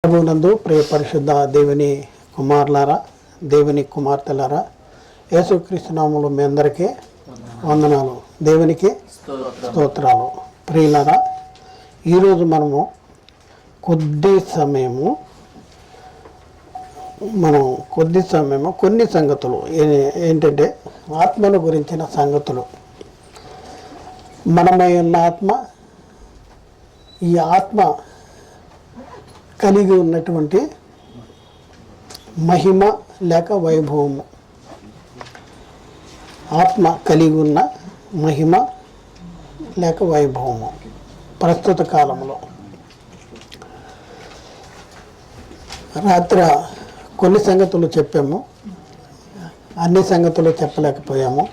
ప్రభునందు ప్రియ పరిశుద్ధ దేవుని కుమారులారా, దేవుని కుమార్తెలారా, యేసుక్రీస్తు నామములో మీ అందరికీ వందనాలు, దేవునికి స్తోత్రాలు. ప్రియులారా, ఈరోజు మనము కొద్ది సమయము కొన్ని సంగతులు ఏంటంటే ఆత్మను గురించిన సంగతులు. మనమై ఉన్న ఆత్మ, ఈ ఆత్మ కలిగి ఉన్నటువంటి మహిమ లేక వైభవము, ఆత్మ కలిగి ఉన్న మహిమ లేక వైభవము ప్రస్తుత కాలంలో. రాత్రి కొన్ని సంగతులు చెప్పాము, అన్ని సంగతులు చెప్పలేకపోయాము.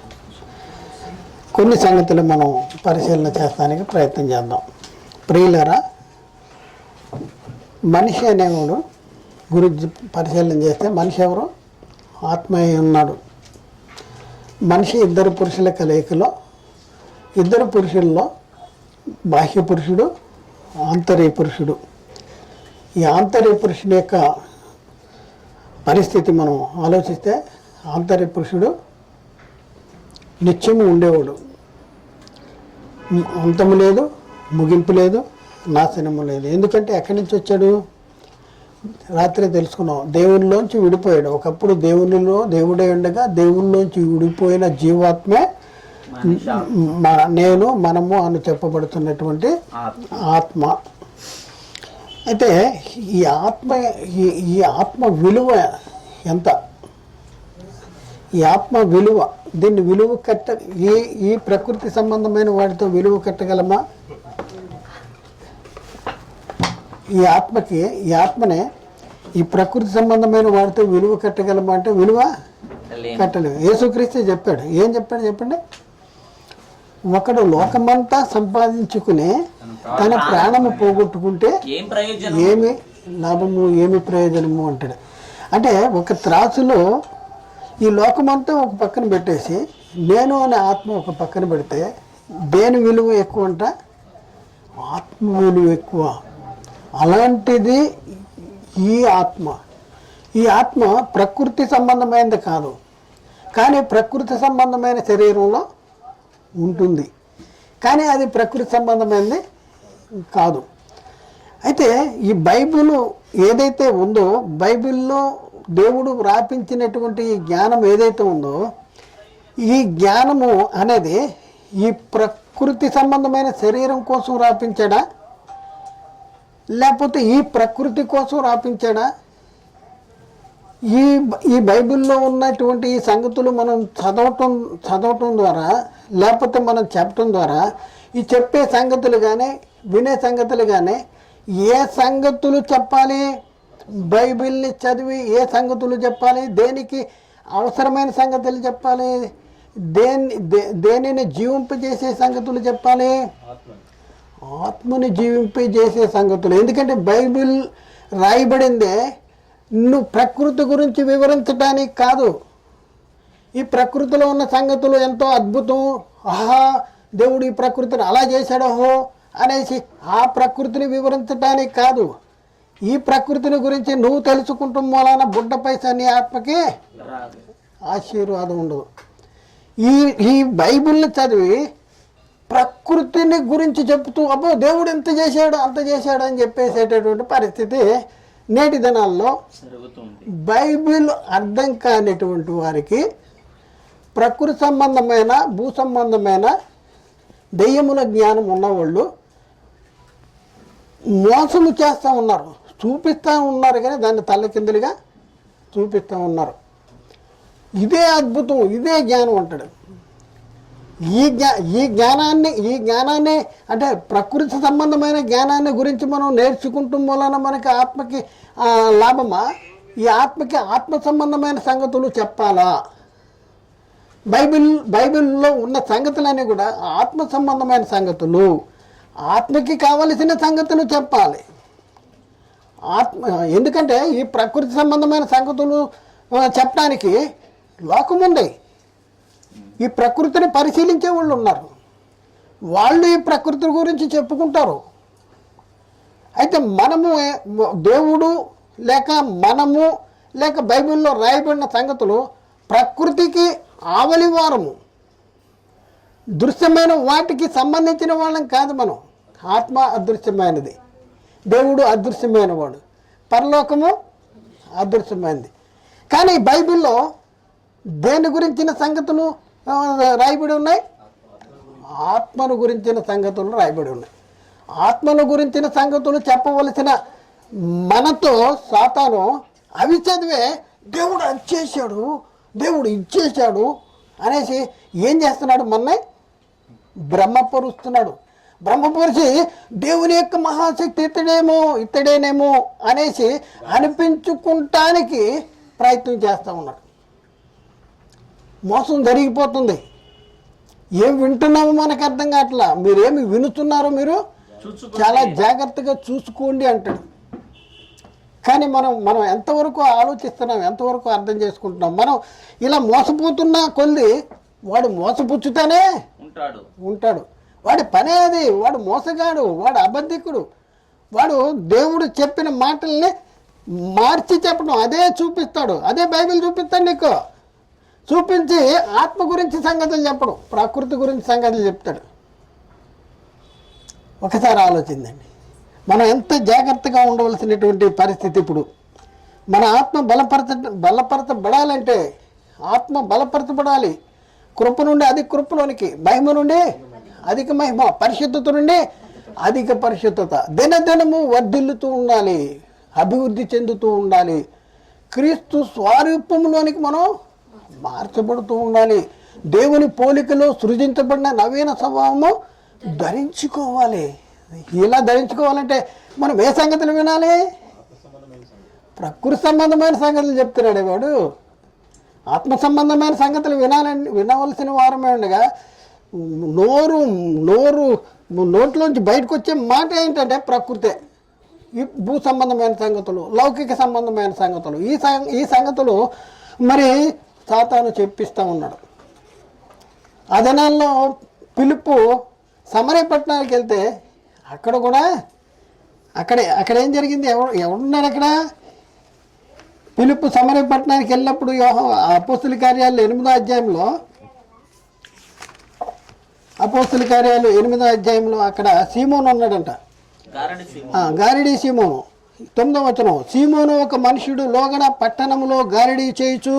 కొన్ని సంగతులు మనం పరిశీలన చేస్తానికి ప్రయత్నం చేద్దాం. ప్రియులరా, మనిషి అనేవాడు గురించి పరిశీలన చేస్తే మనిషి ఎవరు? ఆత్మ ఉన్నాడు. మనిషి ఇద్దరు పురుషుల కలయికలో, ఇద్దరు పురుషుల్లో బాహ్య పురుషుడు, ఆంతర్య పురుషుడు. ఈ ఆంతర్య పురుషుని యొక్క పరిస్థితి మనం ఆలోచిస్తే, ఆంతర్య పురుషుడు నిత్యము ఉండేవాడు. అంతము లేదు, ముగింపు లేదు, నాశనము లేదు. ఎందుకంటే ఎక్కడి నుంచి వచ్చాడు? రాత్రి తెలుసుకున్నాం, దేవునిలోంచి విడిపోయాడు. ఒకప్పుడు దేవునిలో దేవుడై ఉండగా దేవునిలోంచి విడిపోయిన జీవాత్మే నేను, మనము అని చెప్పబడుతున్నటువంటి ఆత్మ. అయితే ఈ ఆత్మ విలువ ఎంత? ఈ ఆత్మ విలువ, దీన్ని విలువ ఈ ప్రకృతి సంబంధమైన వాటితో విలువ కట్టగలమా? ఈ ఆత్మనే ఈ ప్రకృతి సంబంధమైన వాటితో విలువ కట్టగలమా అంటే విలువ కట్టలేము. యేసుక్రీస్తు చెప్పాడు. ఏం చెప్పాడు చెప్పండి? ఒకడు లోకమంతా సంపాదించుకుని తన ప్రాణము పోగొట్టుకుంటే ఏమి లాభము, ఏమి ప్రయోజనము అంటాడు. అంటే ఒక త్రాసులో ఈ లోకమంతా ఒక పక్కన పెట్టేసి నేను అనే ఆత్మ ఒక పక్కన పెడితే దేని విలువ ఎక్కువ అంట? ఆత్మ విలువ ఎక్కువ. అలాంటిది ఈ ఆత్మ ప్రకృతి సంబంధమైనది కాదు, కానీ ప్రకృతి సంబంధమైన శరీరంలో ఉంటుంది, కానీ అది ప్రకృతి సంబంధమైనది కాదు. అయితే ఈ బైబిల్ ఏదైతే ఉందో, బైబిల్లో దేవుడు వ్రాపించినటువంటి ఈ జ్ఞానం ఏదైతే ఉందో, ఈ జ్ఞానము అనేది ఈ ప్రకృతి సంబంధమైన శరీరం కోసం వ్రాపించాడా, లేకపోతే ఈ ప్రకృతి కోసం రాపించాడా? ఈ బైబిల్లో ఉన్నటువంటి ఈ సంగతులు మనం చదవటం ద్వారా, లేకపోతే మనం చెప్పటం ద్వారా, ఈ చెప్పే సంగతులు కానీ వినే సంగతులు కానీ ఏ సంగతులు చెప్పాలి? బైబిల్ని చదివి ఏ సంగతులు చెప్పాలి? దేనికి అవసరమైన సంగతులు చెప్పాలి? దేనిని జీవింపజేసే సంగతులు చెప్పాలి? ఆత్మని జీవింపజేసే సంగతులు. ఎందుకంటే బైబిల్ రాయబడిందే నువ్వు ప్రకృతి గురించి వివరించడానికి కాదు. ఈ ప్రకృతిలో ఉన్న సంగతులు ఎంతో అద్భుతం, ఆహా దేవుడు ఈ ప్రకృతిని అలా చేశాడోహో అనేసి ఆ ప్రకృతిని వివరించడానికి కాదు. ఈ ప్రకృతిని గురించి నువ్వు తెలుసుకుంటాం మూలాన బుడ్డ పైసా నీ ఆత్మకి ఆశీర్వాదం ఉండదు. ఈ బైబిల్ని చదివి ప్రకృతిని గురించి చెప్తూ అబ్బో దేవుడు ఎంత చేశాడు అంత చేశాడు అని చెప్పేసేటటువంటి పరిస్థితి నేటి దినాల్లో బైబిల్ అర్థం కానిటువంటి వారికి, ప్రకృతి సంబంధమైన భూ సంబంధమైన దెయ్యముల జ్ఞానం ఉన్నవాళ్ళు మోసము చేస్తూ ఉన్నారు, చూపిస్తూ ఉన్నారు, కానీ దాన్ని తల్లకిందులుగా చూపిస్తూ ఉన్నారు. ఇదే అద్భుతం, ఇదే జ్ఞానం అంటాడు. ఈ జ్ఞానాన్ని అంటే ప్రకృతి సంబంధమైన జ్ఞానాన్ని గురించి మనం నేర్చుకుంటాం వలన మనకి ఆత్మకి లాభమా? ఈ ఆత్మకి ఆత్మ సంబంధమైన సంగతులు చెప్పాలా? బైబిల్లో ఉన్న సంగతులన్నీ కూడా ఆత్మ సంబంధమైన సంగతులు, ఆత్మకి కావలసిన సంగతులు చెప్పాలి. ఎందుకంటే ఈ ప్రకృతి సంబంధమైన సంగతులు చెప్పడానికి లోకం ఉంది. ఈ ప్రకృతిని పరిశీలించే వాళ్ళు ఉన్నారు, వాళ్ళు ఈ ప్రకృతి గురించి చెప్పుకుంటారు. అయితే మనము దేవుడు లేక మనము లేక బైబిల్లో రాయబడిన సంగతులు ప్రకృతికి ఆవలివారము, దృశ్యమైన వాటికి సంబంధించిన వాళ్ళం కాదు. మనం ఆత్మ అదృశ్యమైనది, దేవుడు అదృశ్యమైన వాడు, పరలోకము అదృశ్యమైనది. కానీ బైబిల్లో దేని గురించిన సంగతులు రాయబడి ఉన్నాయి? ఆత్మను గురించిన సంగతులు రాయబడి ఉన్నాయి. ఆత్మను గురించిన సంగతులు చెప్పవలసిన మనతో సాతాను అవి చదివే దేవుడు అది చేశాడు, దేవుడు ఇచ్చేశాడు అనేసి ఏం చేస్తున్నాడు? మొన్నే బ్రహ్మపరుస్తున్నాడు. బ్రహ్మపరిచి దేవుని యొక్క మహాశక్తి ఇతడేనేమో అనేసి అనిపించుకుంటానికి ప్రయత్నం చేస్తూ ఉన్నాడు. మోసం జరిగిపోతుంది. ఏం వింటున్నామో మనకు అర్థం కావట్లా. మీరేమి వినుతున్నారో మీరు చాలా జాగ్రత్తగా చూసుకోండి అంటాడు. కానీ మనం ఎంతవరకు ఆలోచిస్తున్నాం, ఎంతవరకు అర్థం చేసుకుంటున్నాం? మనం ఇలా మోసపోతున్న కొద్ది వాడు మోసపుచ్చుతానే ఉంటాడు. వాడి పనే అది. వాడు మోసగాడు, వాడు అబద్ధికుడు. వాడు దేవుడు చెప్పిన మాటల్ని మార్చి చెప్పడం అదే చూపిస్తాడు. అదే బైబిల్ చూపిస్తాడు నీకు. చూపించి ఆత్మ గురించి సంగతులు చెప్పడు, ప్రకృతి గురించి సంగతులు చెప్తాడు. ఒకసారి ఆలోచించండి, మనం ఎంత జాగ్రత్తగా ఉండవలసినటువంటి పరిస్థితి. ఇప్పుడు మన ఆత్మ బలపరచబడాలంటే ఆత్మ బలపరచబడాలి. కృప నుండి అధిక కృపలోనికి, మహిమ నుండి అధిక మహిమ, పరిశుద్ధత నుండి అధిక పరిశుద్ధత. దినదినము వర్ధిల్లుతూ ఉండాలి, అభివృద్ధి చెందుతూ ఉండాలి. క్రీస్తు స్వరూపంలోనికి మనం మార్చబడుతూ ఉండాలి. దేవుని పోలికలో సృజించబడిన నవీన స్వభావము ధరించుకోవాలి. ఇలా ధరించుకోవాలంటే మనం ఏ సంగతులు వినాలి? ప్రకృతి సంబంధమైన సంగతులు చెప్తున్నాడు వాడు. ఆత్మ సంబంధమైన సంగతులు వినవలసిన వారమే ఉండగా నోట్లోంచి బయటకు వచ్చే మాట ఏంటంటే ప్రకృతే. ఈ భూ సంబంధమైన సంగతులు, లౌకిక సంబంధమైన సంగతులు, ఈ సంగతులు మరి సాతాను చెప్పిస్తూ ఉన్నాడు. ఆ దినాల్లో పిలుపు సమరయ పట్టణానికి వెళ్తే అక్కడ కూడా అక్కడ ఏం జరిగింది? ఎవడున్నాడు అక్కడ? పిలుపు సమరయ పట్టణానికి వెళ్ళినప్పుడు అపోస్తుల కార్యాలు 8వ అధ్యాయంలో అక్కడ సీమోను ఉన్నాడంట. గారిడి సీమోను. 9వ వచనం, సీమోను ఒక మనుషుడు లోగడ పట్టణంలో గారిడి చేయుచు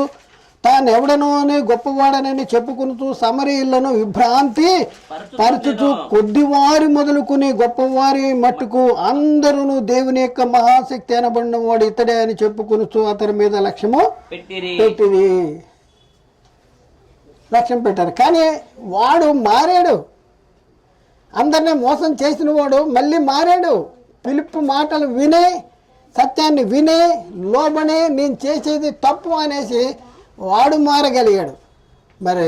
తాను ఎవడనో అని గొప్పవాడనని చెప్పుకుంటూ సమరీయులను విభ్రాంతి పరచుచు కొద్దివారి మొదలుకుని గొప్పవారి మట్టుకు అందరూ దేవుని యొక్క మహాశక్తి అనబడిన వాడు ఇతడే అని చెప్పుకొనుచు అతని మీద లక్ష్యం పెట్టారు. కానీ వాడు మారాడు. అందరినీ మోసం చేసిన వాడు మళ్ళీ మారాడు. పిలుపు మాటలు వినే, సత్యాన్ని వినే, లోబడే నేను చేసేది తప్పు అనేసి వాడు మారగలిగాడు. మరి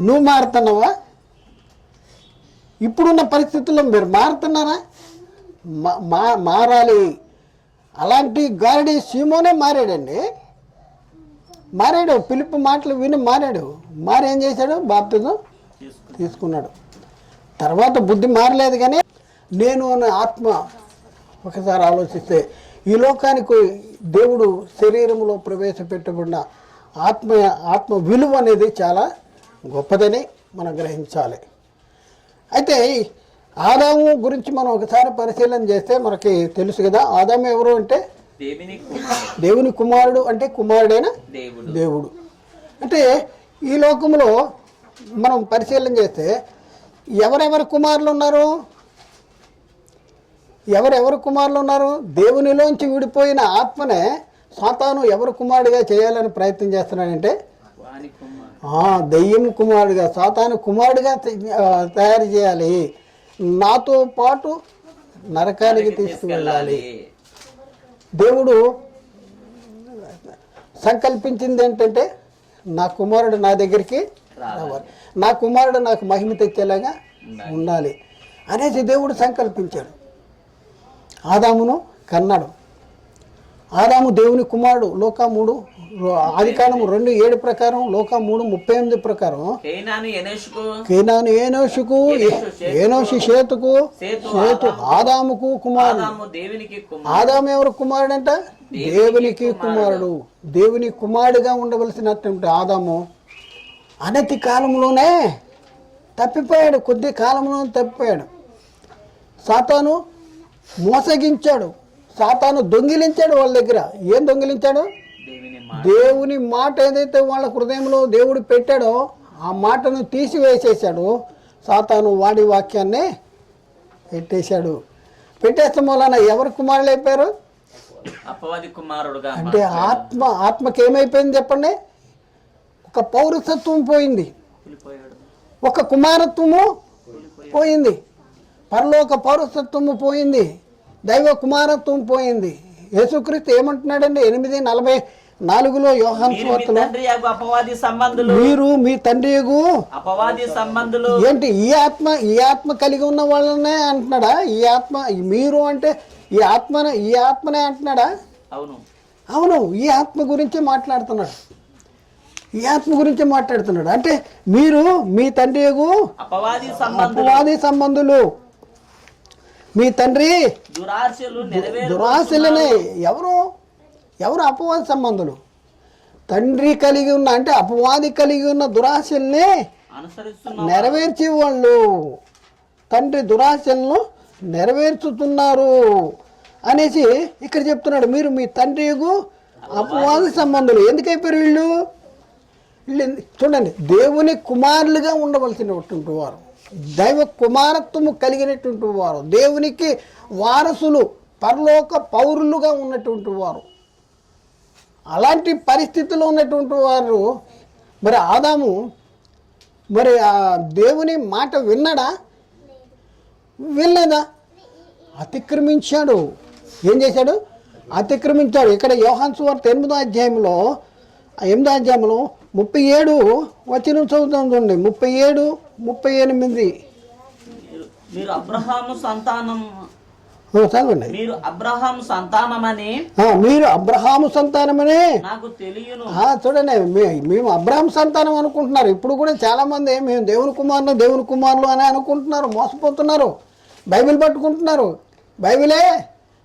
నువ్వు మారుతున్నావా? ఇప్పుడున్న పరిస్థితుల్లో మీరు మారుతున్నారా? మారాలి. అలాంటి గారడి సీమోనే మారాడండి. మారాడు, పిలుపు మాటలు విని మారాడు. మారి ఏం చేశాడు? బాప్తిజం తీసుకున్నాడు. తర్వాత బుద్ధి మారలేదు. కానీ నేను అనే ఆత్మ ఒకసారి ఆలోచిస్తే ఈ లోకానికి దేవుడు శరీరంలో ప్రవేశపెట్టబడిన ఆత్మ విలువ అనేది చాలా గొప్పదని మనం గ్రహించాలి. అయితే ఆదాము గురించి మనం ఒకసారి పరిశీలన చేస్తే మనకి తెలుసు కదా. ఆదాము ఎవరు అంటే దేవుని కుమారుడు, అంటే కుమారుడైన దేవుడు. అంటే ఈ లోకంలో మనం పరిశీలన చేస్తే ఎవరెవరు కుమారులు ఉన్నారు? ఎవరెవరు కుమారులు ఉన్నారు? దేవునిలోంచి విడిపోయిన ఆత్మనే సాతాను ఎవరు కుమారుడిగా చేయాలని ప్రయత్నం చేస్తున్నాడంటే దెయ్యం కుమారుడిగా, సాతాను కుమారుడిగా తయారు చేయాలి. నాతో పాటు నరకానికి తీసుకువెళ్ళాలి. దేవుడు సంకల్పించింది ఏంటంటే నా కుమారుడు నా దగ్గరికి రావాలి, నా కుమారుడు నాకు మహిమ తెచ్చేలాగా ఉండాలి అనేసి దేవుడు సంకల్పించాడు. ఆదామును కన్నాడు. ఆదాము దేవుని కుమారుడు. లోక 3 ఆదికాండము 2:7 ప్రకారం, లోక 3:38 ప్రకారం కేనాను ఏనోషుకు, ఏనోషి షేతుకు, షేతు ఆదాముకు కుమారుడు. ఆదాము ఎవరు కుమారుడంట? దేవునికి కుమారుడు. దేవుని కుమారుడుగా ఉండవలసినటువంటి ఆదాము అనతి కాలంలోనే తప్పిపోయాడు. కొద్ది కాలంలోనే తప్పిపోయాడు. సాతాను మోసగించాడు, సాతాను దొంగిలించాడు వాళ్ళ దగ్గర. ఏం దొంగిలించాడు? దేవుని మాట ఏదైతే వాళ్ళ హృదయంలో దేవుడు పెట్టాడో ఆ మాటను తీసివేసేసాడు. సాతాను వాడి వాక్యాన్ని పెట్టేశాడు. పెట్టేస్తాం వలన ఎవరు కుమారులు అయిపోయారు? అపవాది కుమారుడుగా. అంటే ఆత్మకి ఏమైపోయింది చెప్పండి? ఒక పౌరసత్వం పోయింది, ఒక కుమారత్వము పోయింది, పరలోక పౌరసత్వము పోయింది, దైవ కుమారత్వం పోయింది. యేసుక్రీస్తు ఏమంటున్నాడండి 8:44 యోహాను సువార్తలో, మీరు మీ తండ్రి అపవాది సంబంధులు. ఏంటి ఈ ఆత్మ కలిగి ఉన్న వాళ్ళనే అంటున్నాడా? ఈ ఆత్మ మీరు అంటే ఈ ఆత్మనే అంటున్నాడా? అవును, ఈ ఆత్మ గురించి మాట్లాడుతున్నాడు. ఈ ఆత్మ గురించి మాట్లాడుతున్నాడు. అంటే మీరు మీ తండ్రి అపవాది సంబంధులు, మీ తండ్రి దురాశలనే. ఎవరు అపవాది సంబంధులు? తండ్రి కలిగి ఉన్న, అంటే అపవాది కలిగి ఉన్న దురాశల్ని నెరవేర్చే వాళ్ళు తండ్రి దురాశలను నెరవేర్చుతున్నారు అనేసి ఇక్కడ చెప్తున్నాడు. మీరు మీ తండ్రి అపవాది సంబంధులు. ఎందుకైపోయారు వీళ్ళు? చూడండి, దేవుని కుమారులుగా ఉండవలసినటువంటి వారు, దైవ కుమారత్వము కలిగినటువంటి వారు, దేవునికి వారసులు, పరలోక పౌరులుగా ఉన్నటువంటి వారు. అలాంటి పరిస్థితుల్లో ఉన్నటువంటి వారు మరి ఆదాము మరి ఆ దేవుని మాట విన్నాడా? వినలేదా? అతిక్రమించాడు. ఏం చేశాడు? అతిక్రమించాడు. ఇక్కడ యోహాను సువార్త 8వ అధ్యాయంలో 37 వచనం చదువుతాం చూడండి. 37, 38. మీరు అబ్రహాము సంతానం, చదవండి. మీరు అబ్రహాము సంతానమని నాకు తెలియను. చూడండి, మేము అబ్రహాం సంతానం అనుకుంటున్నారు. ఇప్పుడు కూడా చాలా మంది మేము దేవుని కుమారులు అని అనుకుంటున్నారు, మోసపోతున్నారు. బైబిల్ పట్టుకుంటున్నారు, బైబిలే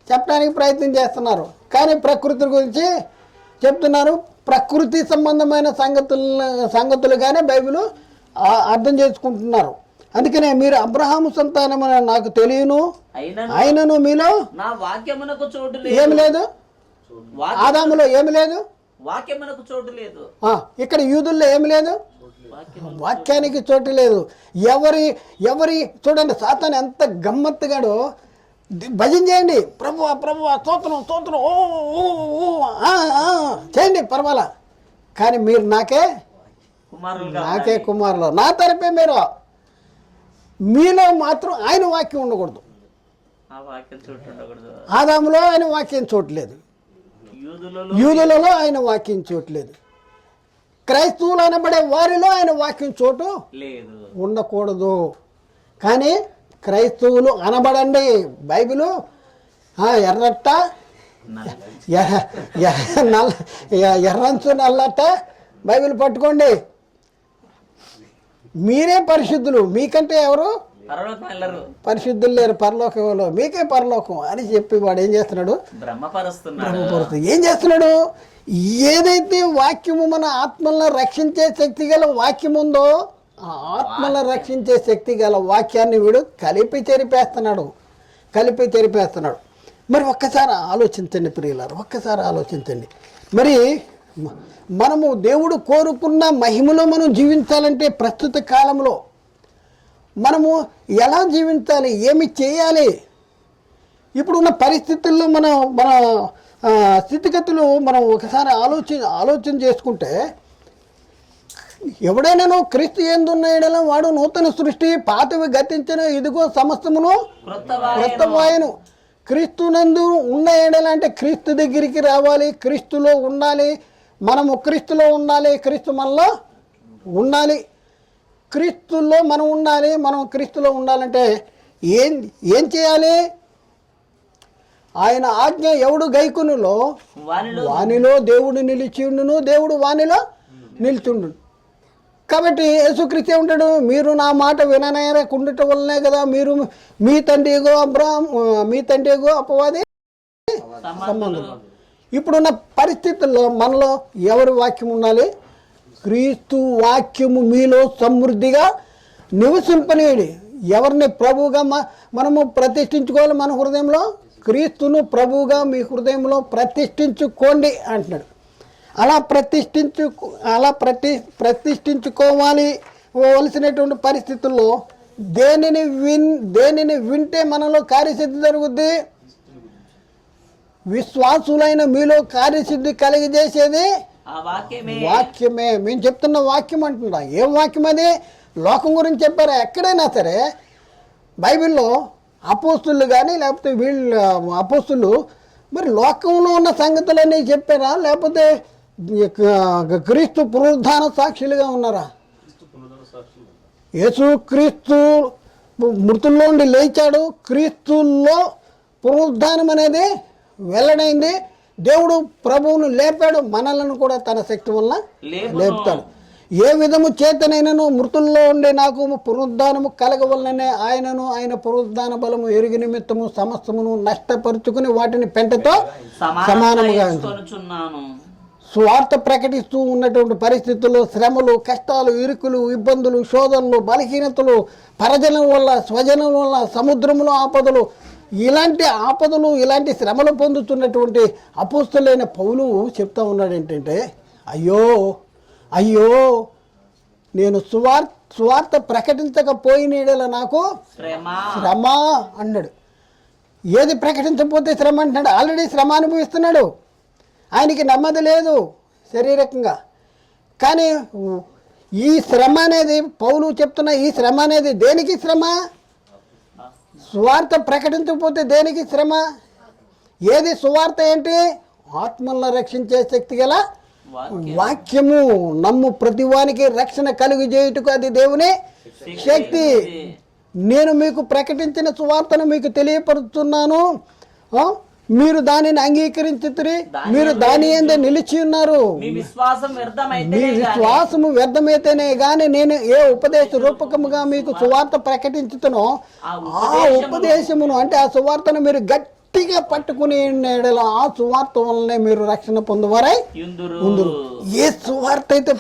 చెప్పడానికి ప్రయత్నం చేస్తున్నారు. కానీ ప్రకృతి గురించి చెప్తున్నారు. ప్రకృతి సంబంధమైన సంగతులుగానే బైబిల్ అర్థం చేసుకుంటున్నారు. అందుకనే మీరు అబ్రహాము సంతానం అని నాకు తెలియను, అయినను మీలో నా వాక్యమునకు చోటు ఏమి లేదు. ఆదాములో ఏమి లేదు, వాక్యమునకు చోటు లేదు. ఇక్కడ యూదుల్లో ఏమి లేదు, వాక్యానికి చోటు లేదు. ఎవరి చూడండి, సాతాను ఎంత గమ్మత్తుగాడో. భజన చేయండి, ప్రభువా స్తోత్రం చేయండి, పర్వాలా. కానీ మీరు నాకే కుమారులు, నా తరపే మీలో మాత్రం ఆయన వాక్యం ఉండకూడదు. ఆదాములో ఆయన వాక్యం చోట్లేదు, యూదులలో ఆయన వాక్యం చోట్లేదు, క్రైస్తవులు అనబడే వారిలో ఆయన వాక్యం చోటు ఉండకూడదు. కానీ క్రైస్తవులు అనబడండి. బైబిలు ఎర్రట్ట ఎర్రంచు నల్లట్ట బైబిల్ పట్టుకోండి. మీరే పరిశుద్ధులు, మీకంటే ఎవరు పరిశుద్ధులు లేరు పరలోకంలో, మీకే పరలోకం అని చెప్పి వాడు ఏం చేస్తున్నాడు? బ్రహ్మపరుస్తున్నాడు. ఏం చేస్తున్నాడు? ఏదైతే వాక్యము మన ఆత్మలను రక్షించే శక్తి గల వాక్యం ఉందో ఆ ఆత్మలను రక్షించే శక్తి గల వాక్యాన్ని వీడు కలిపి చెరిపేస్తున్నాడు. మరి ఒక్కసారి ఆలోచించండి ప్రియులారు, ఒక్కసారి ఆలోచించండి. మరి మనము దేవుడు కోరుకున్న మహిమలో మనం జీవించాలంటే ప్రస్తుత కాలంలో మనము ఎలా జీవించాలి, ఏమి చేయాలి? ఇప్పుడున్న పరిస్థితుల్లో మన స్థితిగతులు మనం ఒకసారి ఆలోచన చేసుకుంటే, ఎవడైనాను క్రీస్తు యందున్న వాడు నూతన సృష్టి, పాతవి గతించిన, ఇదిగో సమస్తమును క్రొత్తవాయను. క్రీస్తునందు ఉన్న ఎడల అంటే క్రీస్తు దగ్గరికి రావాలి, క్రీస్తులో ఉండాలి, మనము క్రీస్తులో ఉండాలి, క్రీస్తు మనలో ఉండాలి, క్రీస్తులో మనం ఉండాలి. మనం క్రీస్తులో ఉండాలంటే ఏం చేయాలి? ఆయన ఆజ్ఞ ఎవడు గైకునులో వానిలో వానిలో దేవుడు నిలిచిండును, దేవుడు వానిలో నిలిచిండు. కాబట్టి యేసుక్రీస్తు ఏమంటాడు, మీరు నా మాట విననేరకుండటం వల్లనే కదా మీరు మీ తండ్రి ఎగో అబ్రాహం, మీ తండ్రి ఎగో అపవాది సంబంధం. ఇప్పుడున్న పరిస్థితుల్లో మనలో ఎవరి వాక్యం ఉండాలి? క్రీస్తు వాక్యము మీలో సమృద్ధిగా నివసింపనీయుడి. ఎవరిని ప్రభువుగా మనము ప్రతిష్ఠించుకోవాలి? మన హృదయంలో క్రీస్తును ప్రభువుగా మీ హృదయంలో ప్రతిష్ఠించుకోండి అంటున్నాడు. అలా ప్రతిష్ఠించుకోవాలి వలసినటువంటి పరిస్థితుల్లో దేనిని వింటే మనలో కార్యసిద్ధి జరుగుద్ది? విశ్వాసులైన మీలో కార్యసిద్ధి కలిగజేసేది ఆ వాక్యమే. వాక్యమే. మేము చెప్తున్న వాక్యం అంటున్నా. ఏం వాక్యం అది? లోకం గురించి చెప్పారా? ఎక్కడైనా సరే బైబిల్లో అపోస్తులు కానీ లేకపోతే వీళ్ళు అపోస్తులు మరి లోకంలో ఉన్న సంగతులన్నీ చెప్పారా? లేకపోతే క్రీస్తు పునరుద్ధాన సాక్షులుగా ఉన్నారా? యేసు క్రీస్తు మృతుల్లో నుండి లేచాడు. క్రీస్తుల్లో పునరుద్ధానం అనేది వెల్లడైంది. దేవుడు ప్రభువును లేపాడు, మనలను కూడా తన శక్తి వల్ల లేపుతాడు. ఏ విధము చేతనైనను మృతుల్లో ఉండే నాకు పునరుద్ధానము కలగవలననే ఆయనను ఆయన పునరుద్ధాన బలము ఎరుగు నిమిత్తము సమస్తమును నష్టపరుచుకుని వాటిని పెంటతో సమానముగా స్వార్థ ప్రకటిస్తూ ఉన్నటువంటి పరిస్థితుల్లో శ్రమలు, కష్టాలు, ఇరుకులు, ఇబ్బందులు, శోధనలు, బలహీనతలు, పరజనం వల్ల, స్వజనం వల్ల, సముద్రములో ఆపదలు, ఇలాంటి ఆపదలు, ఇలాంటి శ్రమలు పొందుతున్నటువంటి అపోస్తలుడైన పౌలు చెప్తా ఉన్నాడు ఏంటంటే, అయ్యో అయ్యో నేను సువార్త ప్రకటించకపోయిన నాకు శ్రమ అన్నాడు. ఏది ప్రకటించకపోతే శ్రమ అంటున్నాడు? ఆల్రెడీ శ్రమ అనుభవిస్తున్నాడు. ఆయనకి నెమ్మది లేదు శారీరకంగా. కానీ ఈ శ్రమ అనేది పౌలు చెప్తున్న ఈ శ్రమ అనేది దేనికి శ్రమ? సువార్త ప్రకటించకపోతే దేనికి శ్రమ? ఏది సువార్త? ఏంటి? ఆత్మలను రక్షించే శక్తి గల వాక్యము. నమ్ము ప్రతివానికి రక్షణ కలుగు చేయుటకు అది దేవుని శక్తి. నేను మీకు ప్రకటించిన సువార్తను మీకు తెలియపరుస్తున్నాను, మీరు దానిని అంగీకరించుతురి, మీరు దాని యందే నిలిచి ఉన్నారు. మీ విశ్వాసము వ్యర్థమైతేనే గాని నేను ఏ ఉపదేశ రూపకముగా మీకు సువార్త ప్రకటించుతునో ఆ ఉపదేశమును అంటే ఆ సువార్తను మీరు గట్టిగా పట్టుకుని ఆ సువార్త వల్లనే మీరు రక్షణ పొందువారై ఉందురు. ఏ సువార్త అయితే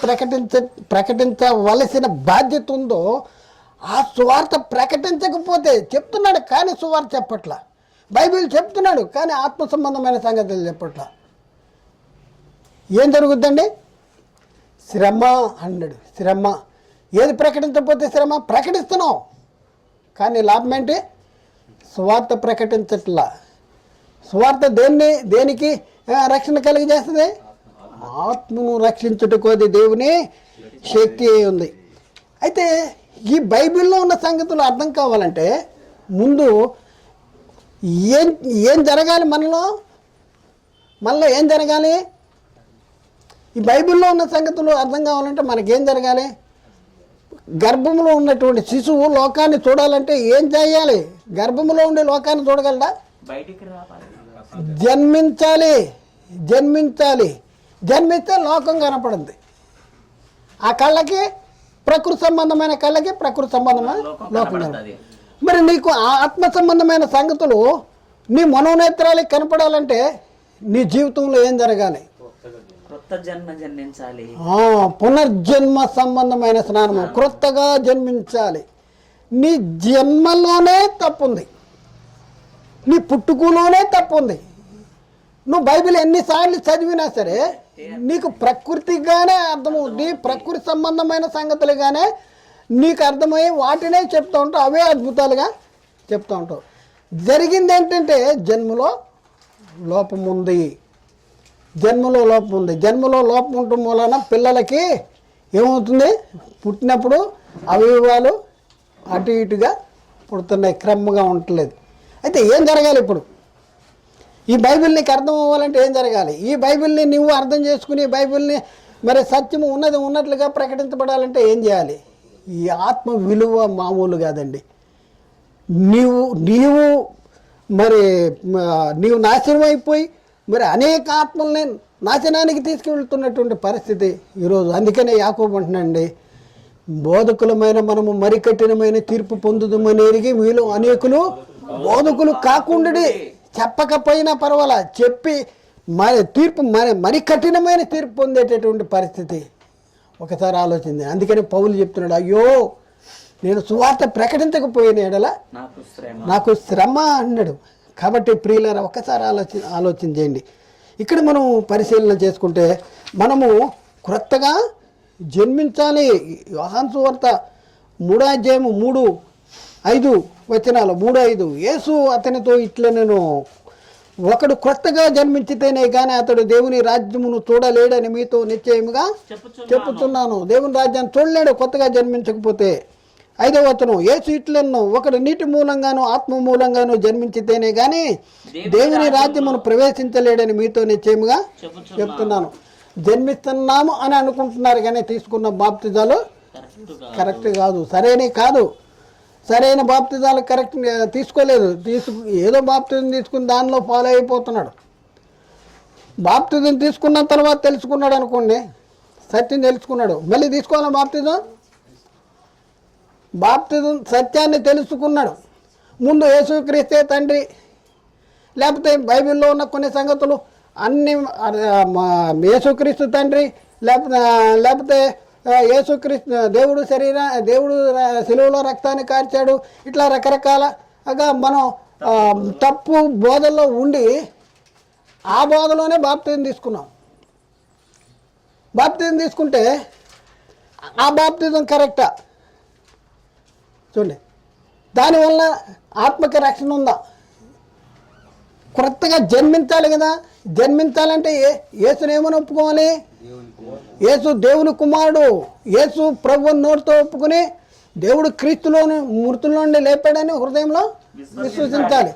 ప్రకటించవలసిన బాధ్యత ఉందో ఆ సువార్త ప్రకటించకపోతే చెప్తున్నాడు కానీ సువార్త చెప్పట్ల. బైబిల్ చెప్తున్నాడు కానీ ఆత్మ సంబంధమైన సంగతులు చెప్పట్ల. ఏం జరుగుద్దండి? శ్రమ అన్నాడు. శ్రమ. ఏది ప్రకటించకపోతే శ్రమ? ప్రకటిస్తున్నావు కానీ లాభం ఏంటి? సువార్త ప్రకటించట్లా. సువార్త దేనికి రక్షణ కలిగజేస్తుంది? ఆత్మను రక్షించుటకు అది దేవుని శక్తి ఉంది. అయితే ఈ బైబిల్లో ఉన్న సంగతులు అర్థం కావాలంటే ముందు ఏం జరగాలి? మనలో ఏం జరగాలి? ఈ బైబిల్లో ఉన్న సంగతులు అర్థం కావాలంటే మనకేం జరగాలి? గర్భంలో ఉన్నటువంటి శిశువు లోకాన్ని చూడాలంటే ఏం చేయాలి? గర్భంలో ఉండే లోకాన్ని చూడగలడా? బయటికి రావాలి, జన్మిస్తే లోకం కనపడుతుంది. ఆ కళ్ళకి ప్రకృతి సంబంధమైన కళ్ళకి ప్రకృతి సంబంధమైన లోకం కనపడుతుంది. మరి నీకు ఆత్మ సంబంధమైన సంగతులు నీ మనోనేత్రాలకి కనపడాలంటే నీ జీవితంలో ఏం జరగాలి? పునర్జన్మ సంబంధమైన స్నానము, క్రొత్తగా జన్మించాలి. నీ జన్మలోనే తప్పుంది, నీ పుట్టుకలోనే తప్పుంది. నువ్వు బైబిల్ ఎన్నిసార్లు చదివినా సరే నీకు ప్రకృతిగానే అర్థమవుద్ది, ప్రకృతి సంబంధమైన సంగతులుగానే నీకు అర్థమయ్యి వాటినే చెప్తూ ఉంటావు, అవే అద్భుతాలుగా చెప్తూ ఉంటావు. జరిగింది ఏంటంటే జన్మలో లోపం ఉంది. జన్మలో లోపం ఉండటం వలన పిల్లలకి ఏమవుతుంది? పుట్టినప్పుడు అవయవాలు అటు ఇటుగా పుడుతున్నాయి, క్రమంగా ఉండట్లేదు. అయితే ఏం జరగాలి ఇప్పుడు? ఈ బైబిల్ నీకు అర్థం అవ్వాలంటే ఏం జరగాలి? ఈ బైబిల్ని నువ్వు అర్థం చేసుకుని బైబిల్ని మరి సత్యము ఉన్నట్లుగా ప్రకటించబడాలంటే ఏం చేయాలి? ఈ ఆత్మ విలువ మామూలు కాదండి. నీవు మరి నీవు నాశనం అయిపోయి మరి అనేక ఆత్మల్ని నాశనానికి తీసుకువెళ్తున్నటువంటి పరిస్థితి ఈరోజు. అందుకనే యాకోబు అంటున్నాండి, బోధకులమైన మనము మరి కఠినమైన తీర్పు పొందుదామని ఎరిగి మీలో అనేకులు బోధకులు కాకుండా, చెప్పకపోయినా పర్వాలా, చెప్పి మరి తీర్పు మరి కఠినమైన తీర్పు పొందేటటువంటి పరిస్థితి ఒకసారి ఆలోచింది. అందుకని పౌలు చెప్తున్నాడు, అయ్యో నేను సువార్త ప్రకటించకపోయిన ఎడల నాకు శ్రమ అన్నాడు. కాబట్టి ప్రియులారా ఒకసారి ఆలోచన చేయండి. ఇక్కడ మనం పరిశీలన చేసుకుంటే మనము క్రొత్తగా జన్మించాలి. యోహాను సువార్త 3:3-5 వచనాలు 3:5 యేసు అతనితో ఇట్లా నేను ఒకడు క్రొత్తగా జన్మించితేనే కానీ అతడు దేవుని రాజ్యమును చూడలేడని మీతో నిశ్చయముగా చెప్పుతున్నాను. దేవుని రాజ్యాన్ని చూడలేడు కొత్తగా జన్మించకపోతే. 5వ వచనం యేసు ఇట్లను ఒకడు నీటి మూలంగాను ఆత్మ మూలంగాను జన్మించితేనే కానీ దేవుని రాజ్యమును ప్రవేశించలేడని మీతో నిశ్చయముగా చెప్తున్నాను. జన్మిస్తున్నాము అని అనుకుంటున్నారు కానీ తీసుకున్న బాప్తిజాలు కరెక్ట్ కాదు, సరైన బాప్తిజాలు కరెక్ట్ తీసుకోలేదు. ఏదో బాప్తిజం తీసుకుని దానిలో ఫాలో అయిపోతున్నాడు. బాప్తిజం తీసుకున్న తర్వాత తెలుసుకున్నాడు అనుకోండి, సత్యం తెలుసుకున్నాడు, మళ్ళీ తీసుకోవాలి బాప్తిజం సత్యాన్ని తెలుసుకున్నాడు. ముందు యేసుక్రీస్తే తండ్రి, లేకపోతే బైబిల్లో ఉన్న కొన్ని సంగతులు అన్ని యేసుక్రీస్తు తండ్రి, లేకపోతే యేసుక్రీస్తు దేవుడు సిలువలో రక్తాన్ని కార్చాడు, ఇట్లా రకరకాలగా మనం తప్పు బోధల్లో ఉండి ఆ బోధలోనే బాప్తిజం తీసుకున్నాం. బాప్తిజం తీసుకుంటే ఆ బాప్తిజం కరెక్టా? చూడండి, దానివల్ల ఆత్మకి రక్షణ ఉందా? కొత్తగా జన్మించాలి కదా. జన్మించాలంటే యేసునేమని ఒప్పుకోవాలి? యేసు దేవుని కుమారుడు, యేసు ప్రభువుని నోటితో ఒప్పుకుని దేవుడు క్రీస్తులోని మృతుల నుండి లేపాడని హృదయంలో విశ్వసించాలి.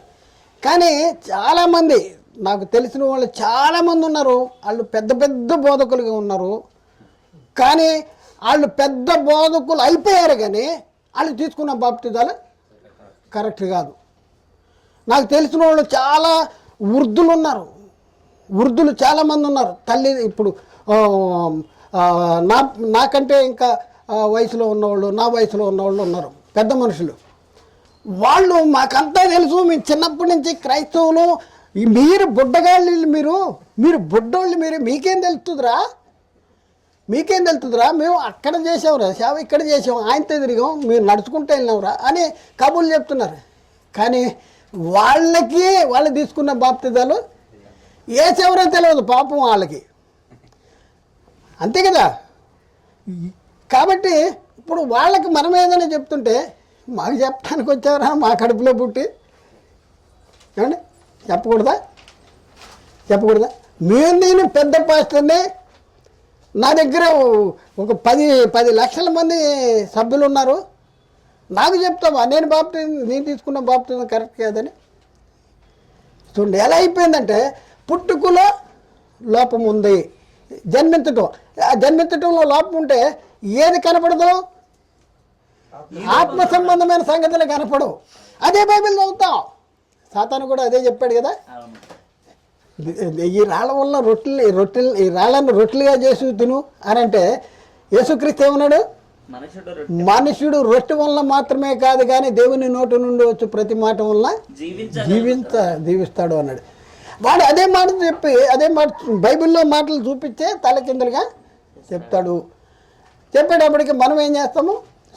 కానీ చాలామంది, నాకు తెలిసిన వాళ్ళు చాలామంది ఉన్నారు, వాళ్ళు పెద్ద పెద్ద బోధకులుగా ఉన్నారు, కానీ వాళ్ళు పెద్ద బోధకులు అయిపోయారు కానీ వాళ్ళు తీసుకున్న బాప్తిజాలు కరెక్ట్ కాదు. నాకు తెలిసిన వాళ్ళు చాలా వృద్ధులు చాలామంది ఉన్నారు. తల్లి ఇప్పుడు నాకంటే ఇంకా వయసులో ఉన్నవాళ్ళు, నా వయసులో ఉన్నవాళ్ళు ఉన్నారు, పెద్ద మనుషులు. వాళ్ళు మాకంతా తెలుసు, మేము చిన్నప్పటి నుంచి క్రైస్తవులు, మీరు బుడ్డగాళ్ళు, మీరు బుడ్డోళ్ళు, మీకేం తెలుస్తుందిరా, మేము అక్కడ చేసావురా సేవ, ఇక్కడ చేసాం, ఆయనతో తిరిగాం, మీరు నడుచుకుంటూ వెళ్ళినావురా అని కబుర్లు చెప్తున్నారు. కానీ వాళ్ళు తీసుకున్న బాప్తిజాలు ఏసెవరో తెలియదు పాపం వాళ్ళకి, అంతే కదా. కాబట్టి ఇప్పుడు వాళ్ళకి మనం ఏదైనా చెప్తుంటే మాకు చెప్పడానికి వచ్చారా, మా కడుపులో పుట్టి, ఏమండి చెప్పకూడదా? నేను పెద్ద పాస్టర్ని, నా దగ్గర ఒక 10 లక్షల మంది సభ్యులు ఉన్నారు, నాకు చెప్తావా నేను తీసుకున్న బాప్తిజం కరెక్ట్ కాదని? చూడండి ఎలా అయిపోయిందంటే, పుట్టుకలో లోపం ఉంది, జన్మించటంలో లోపం ఉంటే ఏది కనపడదు? ఆత్మ సంబంధమైన సంగతులు కనపడవు. అదే బైబిల్ చదువుతాం, సాతాను కూడా అదే చెప్పాడు కదా, ఈ రాళ్ళ వల్ల ఈ రాళ్ళను రొట్టెలుగా చేసి తిను అని అంటే యేసుక్రీస్తు ఏమన్నాడు? మనుషుడు రొట్టె వల్ల మాత్రమే కాదు కానీ దేవుని నోటి నుండి వచ్చి ప్రతి మాట వల్ల జీవిస్తాడు అన్నాడు. వాడు అదే మాట బైబిల్లో మాటలు చూపించే తలకిందులుగా చెప్పేటప్పటికి మనం ఏం చేస్తాము?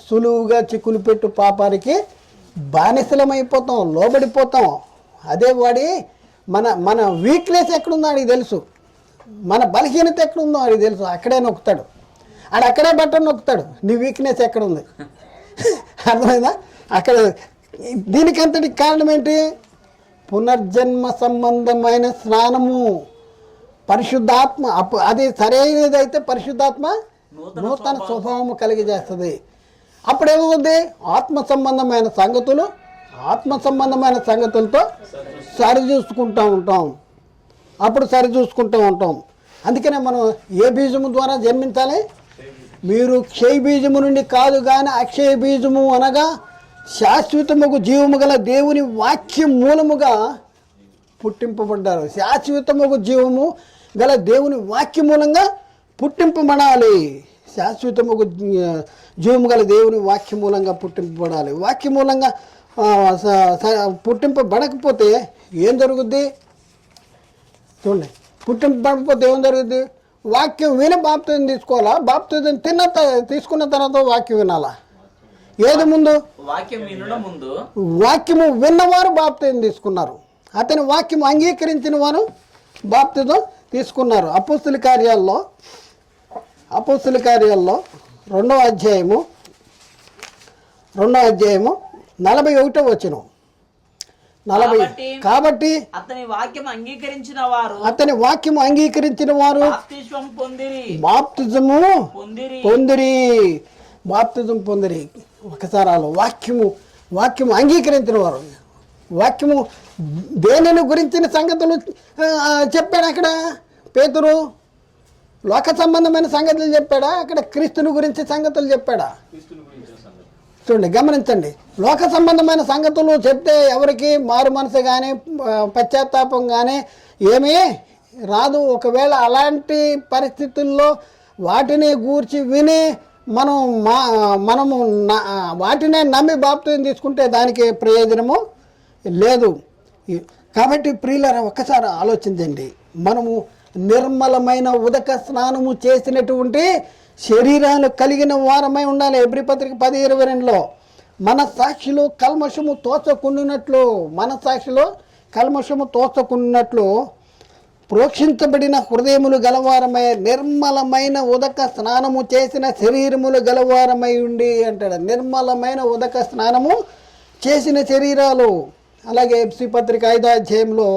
సులువుగా చిక్కులు పెట్టు పాపానికి బానిసలమైపోతాం, లోబడిపోతాం. అదే వాడి మన వీక్నెస్ ఎక్కడుందో వాడికి తెలుసు, మన బలహీనత ఎక్కడుందో వాడికి తెలుసు, అక్కడే నొక్కుతాడు, అక్కడే బట్టను నొక్కుతాడు. నీ వీక్నెస్ ఎక్కడుంది? అర్థమైందా? అక్కడ దీనికంతటి కారణం ఏంటి? పునర్జన్మ సంబంధమైన స్నానము, పరిశుద్ధాత్మ. అది సరైనది అయితే పరిశుద్ధాత్మ నూతన స్వభావము కలిగజేస్తుంది. అప్పుడేమవుతుంది? ఆత్మ సంబంధమైన సంగతులతో సరిచూసుకుంటూ ఉంటాం. అందుకనే మనం ఏ బీజము ద్వారా జన్మించాలి? మీరు క్షయ బీజము నుండి కాదు కానీ అక్షయ బీజము అనగా శాశ్వతముకు జీవము గల దేవుని వాక్యం మూలముగా పుట్టింపబడ్డారు. శాశ్వతముకు జీవము గల దేవుని వాక్యం మూలంగా పుట్టింపబడాలి. శాశ్వతముకు జీవము గల దేవుని వాక్యం మూలంగా పుట్టింపబడాలి. వాక్యం మూలంగా పుట్టింపబడకపోతే ఏం జరుగుద్ది? చూడండి, పుట్టింపబడకపోతే ఏం జరుగుద్ది? వాక్యం విని బాప్తిజం తీసుకోవాలా? బాప్తిజం తీసుకున్న తర్వాత వాక్యం వినాలా? ఏది ముందు? వాక్యం వినడం ముందు. వాక్యము విన్నవారు బాప్తిజం తీసుకున్నారు. అతని వాక్యం అంగీకరించిన వారు బాప్తిజం తీసుకున్నారు. అపోస్తుల కార్యాల్లో 2వ అధ్యాయము 41వ వచనం. కాబట్టి అతని వాక్యం అంగీకరించిన వారు బాప్తిజం పొందిరి. ఒకసారి వాక్యము అంగీకరించిన వారు. వాక్యము దేనిని గురించిన సంగతులు చెప్పాడు అక్కడ పేతురు? లోక సంబంధమైన సంగతులు చెప్పాడా? అక్కడ క్రీస్తుని గురించి సంగతులు చెప్పాడా? చూడండి, గమనించండి. లోక సంబంధమైన సంగతులు చెప్తే ఎవరికి మారు మనసు కానీ పశ్చాత్తాపం కానీ ఏమీ రాదు. ఒకవేళ అలాంటి పరిస్థితుల్లో వాటిని గూర్చి విని మనము వాటినే నమ్మి బాప్తిజం తీసుకుంటే దానికి ప్రయోజనము లేదు. కాబట్టి ప్రియులారా, ఒక్కసారి ఆలోచించండి. మనము నిర్మలమైన ఉదక స్నానము చేసినటువంటి శరీరాలు కలిగిన వారమై ఉండాలి. హెబ్రీ పత్రిక 10:22లో మనస్సాక్షిలో కల్మషము తోచకున్నట్లు ప్రోక్షించబడిన హృదయములు గలవారమై నిర్మలమైన ఉదక స్నానము చేసిన శరీరములు గలవారమై ఉండి అంటాడు. నిర్మలమైన ఉదక స్నానము చేసిన శరీరాలు. అలాగే ఎఫ్సీ పత్రిక 5వ అధ్యాయంలో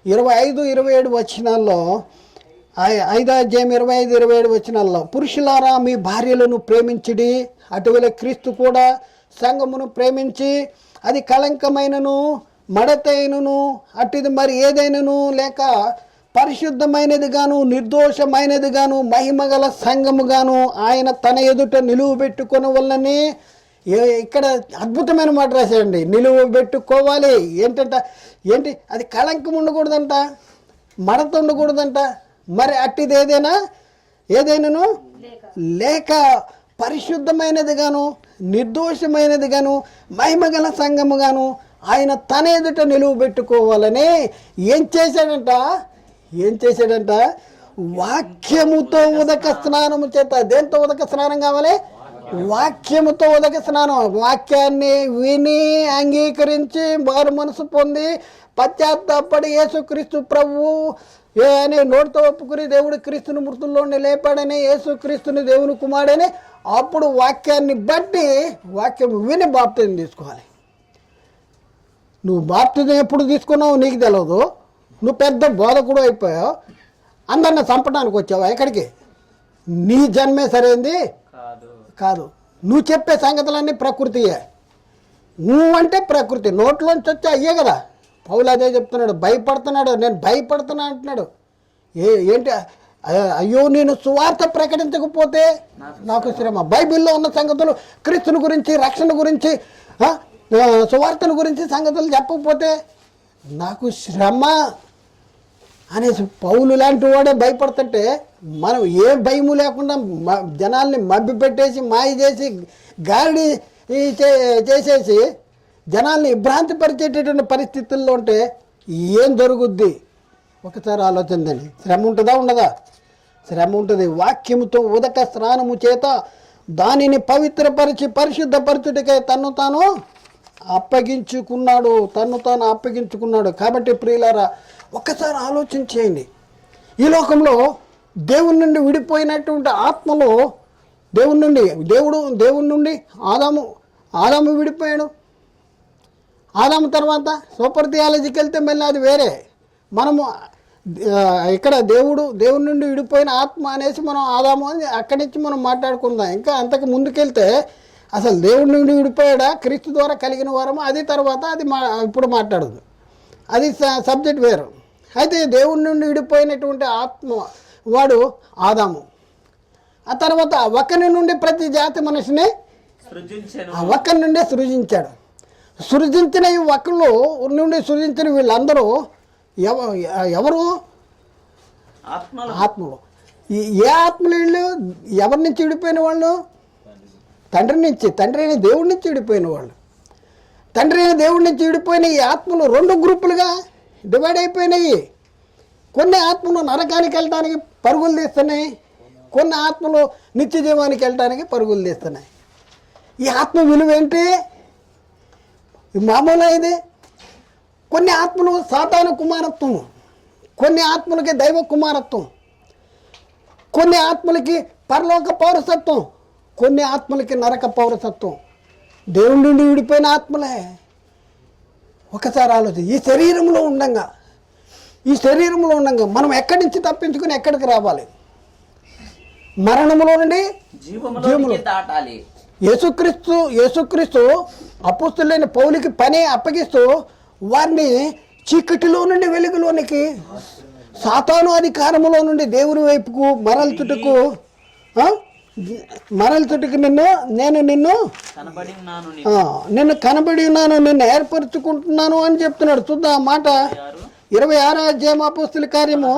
25-27 వచనాల్లో 5వ అధ్యాయం 25-27 వచనాల్లో పురుషులారా మీ భార్యలను ప్రేమించుడి, అటువల క్రీస్తు కూడా సంఘమును ప్రేమించి అది కళంకమైనను మడతైనను అటుది మరి ఏదైనను లేక పరిశుద్ధమైనది గాను నిర్దోషమైనది గాను మహిమగల సంఘము గాను ఆయన తన ఎదుట నిలువ పెట్టుకున్న వల్లనే. ఇక్కడ అద్భుతమైన మాట రాశాడండి. నిలువ పెట్టుకోవాలి. ఏంటి అది కళంకం ఉండకూడదంట, మడత ఉండకూడదంట. మరి అట్టిది ఏదైనాను లేక పరిశుద్ధమైనది గాను నిర్దోషమైనది గాను మహిమగల సంఘము గాను ఆయన తన ఎదుట నిలువ పెట్టుకోవాలని ఏం చేశాడంట? వాక్యముతో ఉదక స్నానము చేత. దేంతో ఉదక స్నానం కావాలి? వాక్యముతో ఉదక స్నానం. వాక్యాన్ని విని అంగీకరించి మారు మనసు పొంది పశ్చాత్తాపడి యేసుక్రీస్తు ప్రభువు అని నోటితో ఒప్పుకుని దేవుడు క్రీస్తుని మృతుల్లోని లేపాడని, యేసుక్రీస్తుని దేవుని కుమారుడని, అప్పుడు వాక్యాన్ని బట్టి వాక్యం విని బాప్తిజం తీసుకోవాలి. నువ్వు బాప్తిజం ఎప్పుడు తీసుకున్నావు నీకు తెలియదు. నువ్వు పెద్ద బోధకుడు అయిపోయావు, అందరిని చంపడానికి వచ్చావు. ఎక్కడికి? నీ జన్మే సరైంది కాదు. నువ్వు చెప్పే సంగతులన్నీ ప్రకృతియే. నువ్వంటే ప్రకృతి, నోట్లోంచి వచ్చి అయ్యే కదా. పౌలు అదే చెప్తున్నాడు, భయపడుతున్నాడు. నేను భయపడుతున్నా అంటున్నాడు. ఏంటి? అయ్యో నేను సువార్త ప్రకటించకపోతే నాకు శ్రమ. బైబిల్లో ఉన్న సంగతులు క్రీస్తుని గురించి, రక్షణ గురించి, సువార్తను గురించి సంగతులు చెప్పకపోతే నాకు శ్రమ అనేసి పౌలు లాంటి వాడే భయపడుతుంటే మనం ఏ భయము లేకుండా జనాల్ని మభ్య పెట్టేసి మాయ చేసి గాడి చేసేసి జనాల్ని ఇబ్రాంతి పరిచేటటువంటి పరిస్థితుల్లో ఉంటే ఏం జరుగుద్ది? ఒకసారి ఆలోచించండి. శ్రమ ఉంటుందా ఉండదా? శ్రమ ఉంటుంది. వాక్యముతో ఉదక స్నానము చేత దానిని పవిత్రపరిచి పరిశుద్ధపరచుటకై తన్ను తాను అప్పగించుకున్నాడు. కాబట్టి ప్రియులారా, ఒక్కసారి ఆలోచించేయండి. ఈ లోకంలో దేవుని నుండి విడిపోయినటువంటి ఆత్మలో దేవుని నుండి ఆదాము విడిపోయాడు. ఆదాము తర్వాత సూపర్ థియాలజీకి వెళ్తే మళ్ళీ అది వేరే. మనము ఇక్కడ దేవుని నుండి విడిపోయిన ఆత్మ అనేసి మనం ఆదాము అని అక్కడి నుంచి మనం మాట్లాడుకుందాం. ఇంకా అంతకు ముందుకెళ్తే అసలు దేవుడి నుండి విడిపోయాడా, క్రీస్తు ద్వారా కలిగిన వారము, అది తర్వాత అది ఇప్పుడు మాట్లాడదు. అది సబ్జెక్ట్ వేరు. అయితే దేవుడి నుండి విడిపోయినటువంటి ఆత్మ వాడు ఆదాము. ఆ తర్వాత ఒకరి నుండి ప్రతి జాతి మనిషిని ఒకరి నుండే సృజించాడు. సృజించిన ఈ ఒకళ్ళు నుండి సృజించిన వీళ్ళందరూ ఎవరు? ఆత్మలు. ఏ ఆత్మలు వీళ్ళు? ఎవరి నుంచి విడిపోయిన వాళ్ళు? తండ్రి అయిన దేవుడి నుంచి విడిపోయిన వాళ్ళు. తండ్రి అయిన దేవుడి నుంచి విడిపోయిన ఈ ఆత్మలు 2 గ్రూపులుగా డివైడ్ అయిపోయినాయి. కొన్ని ఆత్మలు నరకానికి వెళ్ళడానికి పరుగులు తీస్తున్నాయి, కొన్ని ఆత్మలు నిత్య జీవానికి వెళ్ళడానికి పరుగులు తీస్తున్నాయి. ఈ ఆత్మ విలువ ఏంటి? మామూలు ఇది. కొన్ని ఆత్మలు సాతాను కుమారత్వం, కొన్ని ఆత్మలకి దైవ కుమారత్వం, కొన్ని ఆత్మలకి పరలోక పౌరసత్వం, కొన్ని ఆత్మలకి నరక పౌరసత్వం. దేవుడి నుండి విడిపోయిన ఆత్మలే. ఒకసారి ఆలోచన. ఈ శరీరంలో ఉండంగా మనం ఎక్కడి నుంచి తప్పించుకుని ఎక్కడికి రావాలి? మరణములో నుండి జీవములో దాటాలి. యేసుక్రీస్తు అపోస్తలుడైన పౌలుకి పని అప్పగిస్తూ వారిని చీకటిలో నుండి వెలుగులోనికి, సాతాను అధికారములో నుండి దేవుని వైపుకు మరల్చుటకు నిన్ను కనబడి ఉన్నాను, నిన్ను ఏర్పరచుకుంటున్నాను అని చెప్తున్నాడు. చూద్దాం ఆ మాట. 26వ అధ్యాయం అపోస్తలుల కార్యము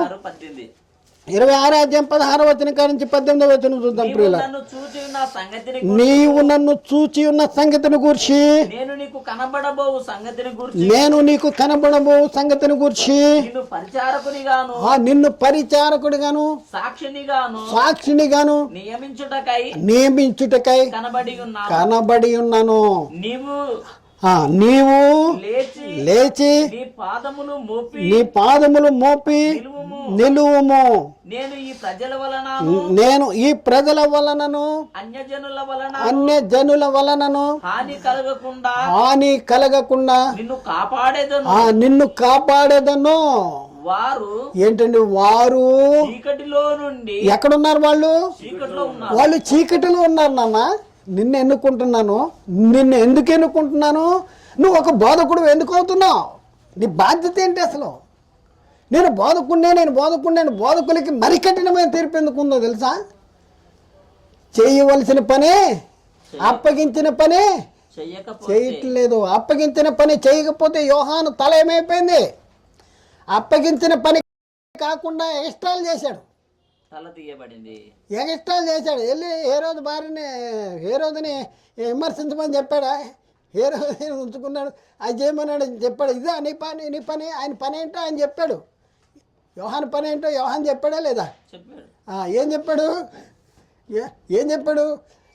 26వ అధ్యాయం 16వ వచనం కాడి నుంచి 18వ వచనం చూద్దాం. ప్రియుల, నీవు నన్ను చూచి ఉన్న సంగతిని గూర్చి, నేను నీకు కనబడబోవు సంగతిని గూర్చి నిన్ను పరిచారకుడిగాను సాక్షినిగాను నియమించుటకై కనబడి ఉన్నాను. నీవు లేచి నీ పాదములు మోపి నిలువుము. నేను ఈ ప్రజల వలనను అన్యజనుల వలనను హాని కలగకుండా నిన్ను కాపాడేదను. ఏంటండి వారు? ఎక్కడున్నారు వాళ్ళు? వాళ్ళు చీకటిలో ఉన్నారు. నాన్న, నిన్ను ఎన్నుకుంటున్నాను. నిన్ను ఎందుకు ఎన్నుకుంటున్నాను? నువ్వు ఒక బోధకుడు ఎందుకు అవుతున్నావు? నీ బాధ్యత ఏంటి అసలు? నేను బోధకులకి మరి కఠినమైన తీర్పు ఎందుకు ఉందో తెలుసా? చేయవలసిన పని, అప్పగించిన పని చేయట్లేదు. అప్పగించిన పని చేయకపోతే యోహాను తల ఏమైపోయింది? అప్పగించిన పని కాకుండా ఎక్స్ట్రాలు చేశాడు, తల తీయబడింది. ఎక్స్ట్రాలు చేశాడు. వెళ్ళి హేరోదుని విమర్శించమని చెప్పాడా? హేరోదుని ఉంచుకున్నాడు, అది చేయమన్నాడు చెప్పాడు. ఇదే నీ పని. ఆయన పని ఏంటో ఆయన చెప్పాడు. యోహాను పని ఏంటో యోహాను చెప్పాడా లేదా? ఏం చెప్పాడు?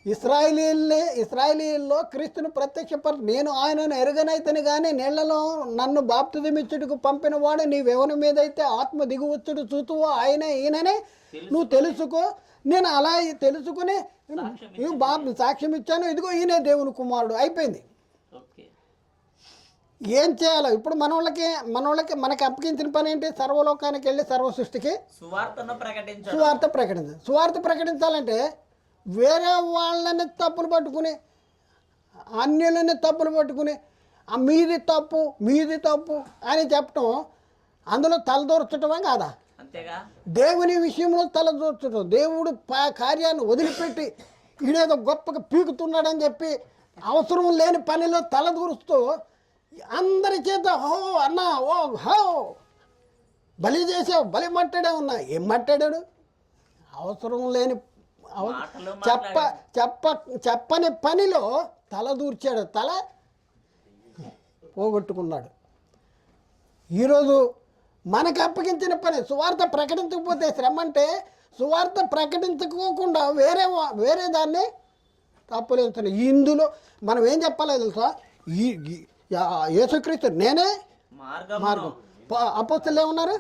ఇశ్రాయేలీల్లో క్రీస్తును ప్రత్యక్షపరచు. నేను ఆయనను ఎరుగనైతని కానీ నీళ్లలో నన్ను బాప్తిజమిచ్చుటకు పంపిన వాడు నీవెవరి మీద అయితే ఆత్మ దిగువచ్చుడు చూతువో ఆయనే ఈయననే నువ్వు తెలుసుకో. నేను అలా తెలుసుకుని సాక్ష్యం ఇచ్చాను. ఇదిగో ఈయనే దేవుని కుమారుడు. అయిపోయింది. ఏం చేయాలో ఇప్పుడు మనకి అప్పగించిన పని ఏంటి? సర్వలోకానికి వెళ్ళి సర్వ సృష్టికి సువార్త ప్రకటించాలంటే వేరే వాళ్ళని తప్పులు పట్టుకుని, అన్యులని తప్పులు పట్టుకుని మీది తప్పు అని చెప్పటం, అందులో తలదూర్చటమే కాదా? దేవుని విషయంలో తలదూర్చటం, దేవుడు కార్యాన్ని వదిలిపెట్టి ఈడేదో గొప్పగా పీకుతున్నాడని చెప్పి అవసరం లేని పనిలో తలదూరుస్తూ అందరి చేత బలి చేసావు, బలి మట్టాడే ఉన్నా. ఏం మట్టాడాడు? అవసరం లేని చెప్పని పనిలో తలదూర్చాడు, తల పోగొట్టుకున్నాడు. ఈరోజు మనకు అప్పగించిన పని సువార్త ప్రకటించకపోతే శ్రమ. అంటే సువార్త ప్రకటించుకోకుండా వేరే దాన్ని తప్పులేస్తున్నాయి. ఇందులో మనం ఏం చెప్పాలో తెలుసా? యేసుక్రీస్తు నేనే మార్గం. అపోస్తలులు ఏమన్నారు?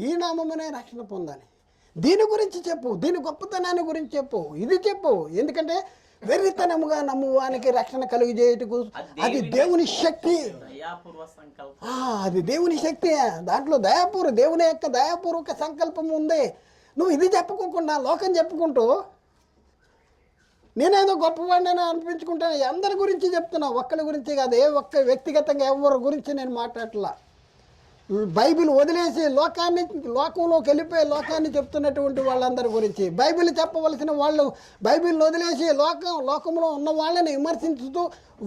ఈ నామమునే రక్షణ పొందాలి. దీని గురించి చెప్పు, దీని గొప్పతనాన్ని గురించి చెప్పు, ఇది చెప్పు. ఎందుకంటే వెర్రితనముగా నమ్మువానికి రక్షణ కలుగజేయుటకు అది దేవుని శక్తి. అది దేవుని శక్తి. దాంట్లో దేవుని యొక్క దయాపూర్వక సంకల్పం ఉంది. నువ్వు ఇది చెప్పుకోకుండా లోకం చెప్పుకుంటూ నేనేదో గొప్పవాడిని అనిపించుకుంటాను. అందరి గురించి చెప్తున్నా, ఒక్కరి గురించి కాదు. ఒక్క వ్యక్తిగతంగా ఎవరి గురించి నేను మాట్లాడట్లా. బైబిల్ వదిలేసి లోకంలోకి వెళ్ళిపోయి లోకాన్ని చెప్తున్నటువంటి వాళ్ళందరి గురించి, బైబిల్ చెప్పవలసిన వాళ్ళు బైబిల్ వదిలేసి లోకంలో ఉన్న వాళ్ళని విమర్శించుతూ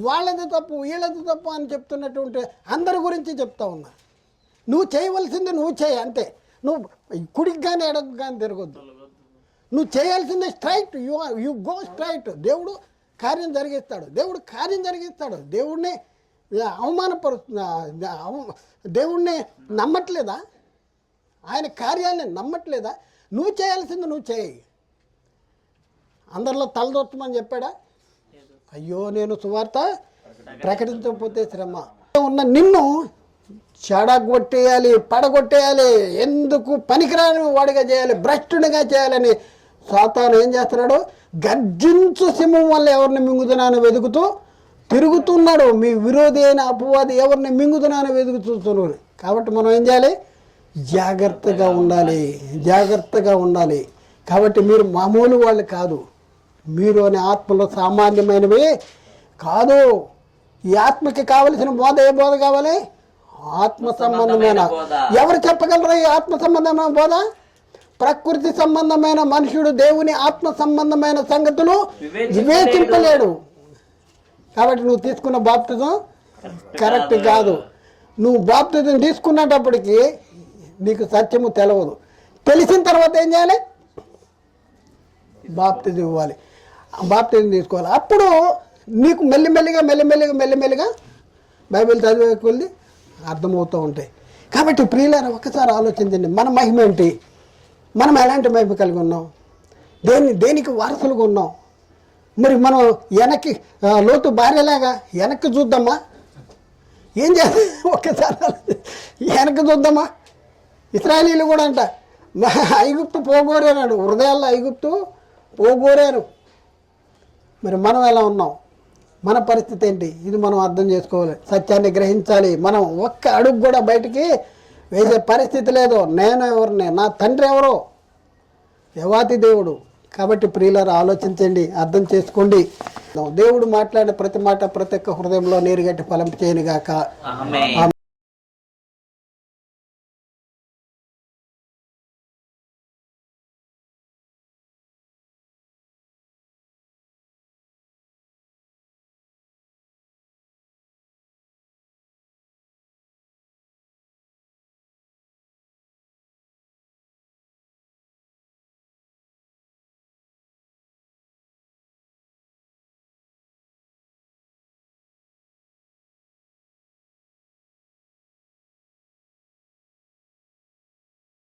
వాళ్ళది తప్పు వీళ్ళది తప్పు అని చెప్తున్నటువంటి అందరి గురించి చెప్తా ఉన్నా. నువ్వు చేయవలసింది నువ్వు చేయి అంతే. నువ్వు కుడికి కానీ ఎడకు కానీ తిరగొద్దు. నువ్వు చేయాల్సింది స్ట్రైట్. You go straight. దేవుడు కార్యం జరిగిస్తాడు. దేవుడిని దేవుణ్ణి నమ్మట్లేదా? ఆయన కార్యాన్ని నమ్మట్లేదా? నువ్వు చేయాల్సింది నువ్వు చేయి. అందరిలో తలదొత్తమని చెప్పాడా? అయ్యో నేను సువార్త ప్రకటించకపోతే శ్రమ. ఉన్న నిన్ను చెడగొట్టేయాలి, పడగొట్టేయాలి, ఎందుకు పనికిరాని వాడిగా చేయాలి, భ్రష్టునిగా చేయాలని సాతాను ఏం చేస్తున్నాడు? గర్జించు సింహం వల్ల ఎవరిని మింగుతున్నాను వెతుకుతూ తిరుగుతున్నాడు. మీ విరోధి అయిన అపవాది ఎవరిని మింగుతున్నాను వెతుకుతున్నాడు. కాబట్టి మనం ఏం చేయాలి? జాగ్రత్తగా ఉండాలి. కాబట్టి మీరు మామూలు వాళ్ళు కాదు. మీరు అనే ఆత్మలో సామాన్యమైనవి కాదు. ఈ ఆత్మకి కావలసిన బోధ ఏ బోధ కావాలి? ఆత్మ సంబంధమైన. ఎవరు చెప్పగలరు ఈ ఆత్మ సంబంధమైన బోధ? ప్రకృతి సంబంధమైన మనుషుడు దేవుని ఆత్మ సంబంధమైన సంగతులు వివేచింపలేడు. కాబట్టి నువ్వు తీసుకున్న బాప్తిజం కరెక్ట్ కాదు. నువ్వు బాప్తిజం తీసుకున్నప్పటికీ నీకు సత్యము తెలవదు. తెలిసిన తర్వాత ఏం చేయాలి? బాప్తిజం ఇవ్వాలి, బాప్తిజం తీసుకోవాలి. అప్పుడు నీకు మెల్లిమెల్లిగా బైబిల్ చదివే కొద్ది అర్థమవుతూ ఉంటాయి. కాబట్టి ప్రియులారా ఒక్కసారి ఆలోచించండి. మన మహిమ ఏంటి? మనం ఎలాంటి మహిమ కలిగి ఉన్నాం? దేనికి వారసులుగా ఉన్నాం? మరి మనం వెనక్కి లోతు భార్యలాగా వెనక్కి చూద్దామా? ఏం చేయాలి? ఒక్కసారి వెనక్కి చూద్దామా? ఇశ్రాయేలీలు కూడా అంట ఐగుప్తు పోగోరాడు, హృదయాల్లో ఐగుప్తు పోగోరారు. మరి మనం ఎలా ఉన్నాం? మన పరిస్థితి ఏంటి? ఇది మనం అర్థం చేసుకోవాలి, సత్యాన్ని గ్రహించాలి. మనం ఒక్క అడుగు కూడా బయటికి వేసే పరిస్థితి లేదు. నేను ఎవరిని, నా తండ్రి ఎవరో? దేవాతి దేవుడు. కాబట్టి ప్రియులారా ఆలోచించండి, అర్థం చేసుకోండి. దేవుడు మాట్లాడే ప్రతి మాట ప్రతి ఒక్క హృదయంలో నీరుగట్టి ఫలం చేయనుగాక.